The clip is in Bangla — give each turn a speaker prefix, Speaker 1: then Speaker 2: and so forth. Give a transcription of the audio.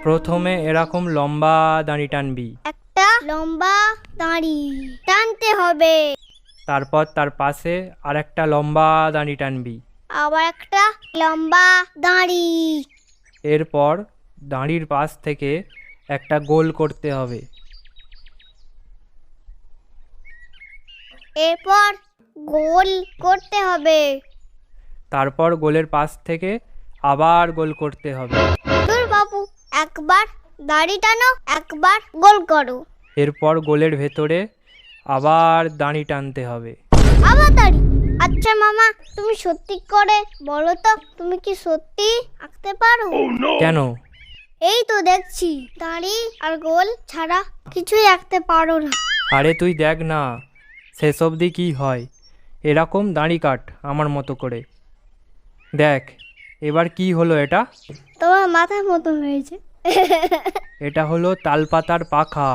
Speaker 1: প্রথমে এরকম লম্বা দাঁড়ি টানবি,
Speaker 2: একটা লম্বা দাঁড়ি টানতে হবে,
Speaker 1: তারপর তার পাশে আর একটা লম্বা দাঁড়ি টানবি।
Speaker 2: আবার একটা লম্বা দাঁড়ি,
Speaker 1: এরপর দাঁড়ির পাশ থেকে একটা গোল করতে হবে।
Speaker 2: এরপর গোল করতে হবে।
Speaker 1: তারপর গোলের পাশ থেকে আবার গোল করতে হবে।
Speaker 2: ধুর বাবু, একবার দাড়ি টানো, একবার গোল করো।
Speaker 1: এরপর গোলের ভেতরে আবার দাঁড়ি টানতে হবে।
Speaker 2: আবার দাড়ি। আচ্ছা মামা, তুমি সত্যি করে বলো তো, তুমি কি সত্যি আঁকতে পারো?
Speaker 1: কেন?
Speaker 2: এই তো দেখছি দাড়ি আর গোল ছাড়া কিছুই আঁকতে পারো না।
Speaker 1: আরে তুই দেখ না শেষ অবধি কী হয়। এরকম দাঁড়ি কাট আমার মতো করে। দেখ এবার কি হলো এটা?
Speaker 2: তোমার মাথার মতো হয়েছে।
Speaker 1: এটা হলো তালপাতার পাখা।